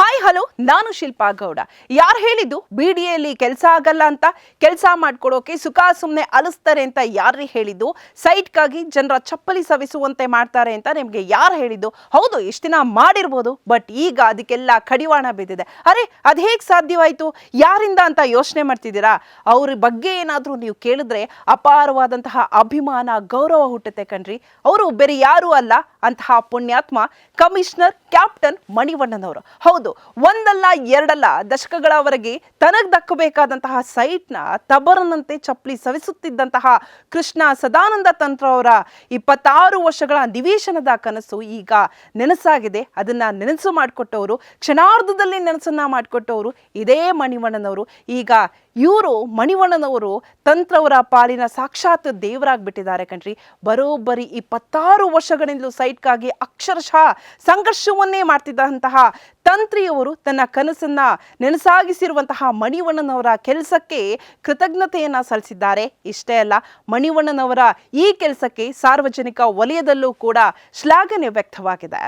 Hi hello, ನಾನು ಶಿಲ್ಪಾ ಗೌಡ. ಯಾರು ಹೇಳಿದ್ದು ಬಿಡಿಎಲ್ಲಿ ಕೆಲಸ ಆಗಲ್ಲ ಅಂತ? ಕೆಲಸ ಮಾಡ್ಕೊಡೋಕೆ ಸುಖ ಸುಮ್ಮನೆ ಅಲಿಸ್ತಾರೆ ಅಂತ ಯಾರು ಹೇಳಿದ್ದು? ಸೈಟ್ಗಾಗಿ ಜನರ ಚಪ್ಪಲಿ ಸವಿಸುವಂತೆ ಮಾಡ್ತಾರೆ ಅಂತ ನಿಮಗೆ ಯಾರು ಹೇಳಿದ್ದು? ಹೌದು, ಇಷ್ಟು ದಿನ ಮಾಡಿರ್ಬೋದು, ಬಟ್ ಈಗ ಅದಕ್ಕೆಲ್ಲ ಕಡಿವಾಣ ಬಿದ್ದಿದೆ. ಅರೆ, ಅದು ಹೇಗೆ ಸಾಧ್ಯವಾಯಿತು, ಯಾರಿಂದ ಅಂತ ಯೋಚನೆ ಮಾಡ್ತಿದ್ದೀರಾ? ಅವ್ರ ಬಗ್ಗೆ ಏನಾದರೂ ನೀವು ಕೇಳಿದ್ರೆ ಅಪಾರವಾದಂತಹ ಅಭಿಮಾನ, ಗೌರವ ಹುಟ್ಟುತ್ತೆ ಕಣ್ರಿ. ಅವರು ಬೇರೆ ಯಾರೂ ಅಲ್ಲ, ಅಂತಹ ಪುಣ್ಯಾತ್ಮ ಕಮಿಷನರ್ ಕ್ಯಾಪ್ಟನ್ ಮಣಿವಣ್ಣನವರು. ಹೌದು, ಒಂದಲ್ಲ ಎರಡಲ್ಲ ದಶಕಗಳವರೆಗೆ ತನಗೆ ದಕ್ಕಬೇಕಾದಂತಹ ಸೈಟ್ನ ತಬರನಂತೆ ಚಪ್ಪಲಿ ಸವಿಸುತ್ತಿದ್ದಂತಹ ಕೃಷ್ಣ ಸದಾನಂದ ತಂತ್ರವರ 26 ವರ್ಷಗಳ ನಿವೇಶನದ ಕನಸು ಈಗ ನೆನಸಾಗಿದೆ. ಅದನ್ನ ನೆನಸು ಮಾಡಿಕೊಟ್ಟವರು, ಕ್ಷಣಾರ್ಧದಲ್ಲಿ ನೆನಸನ್ನ ಮಾಡಿಕೊಟ್ಟವರು ಇದೇ ಮಣಿವಣ್ಣನವರು. ಈಗ ಇವರು ಮಣಿವಣ್ಣನವರು ತಂತ್ರವರ ಪಾಲಿನ ಸಾಕ್ಷಾತ್ ದೇವರಾಗ್ಬಿಟ್ಟಿದ್ದಾರೆ ಕಣ್ರಿ. ಬರೋಬ್ಬರಿ 26 ವರ್ಷಗಳಿಂದಲೂ ಸೈಟ್ಗಾಗಿ ಅಕ್ಷರಶಃ ಸಂಘರ್ಷವನ್ನೇ ಮಾಡ್ತಿದ್ದಂತಹ ತಂತ್ರಿಯವರು ತನ್ನ ಕನಸನ್ನ ನೆನಸಾಗಿಸಿರುವಂತಹ ಮಣಿವಣ್ಣನವರ ಕೆಲಸಕ್ಕೆ ಕೃತಜ್ಞತೆಯನ್ನ ಸಲ್ಲಿಸಿದ್ದಾರೆ. ಇಷ್ಟೇ ಅಲ್ಲ, ಮಣಿವಣ್ಣನವರ ಈ ಕೆಲಸಕ್ಕೆ ಸಾರ್ವಜನಿಕ ವಲಯದಲ್ಲೂ ಕೂಡ ಶ್ಲಾಘನೆ ವ್ಯಕ್ತವಾಗಿದೆ.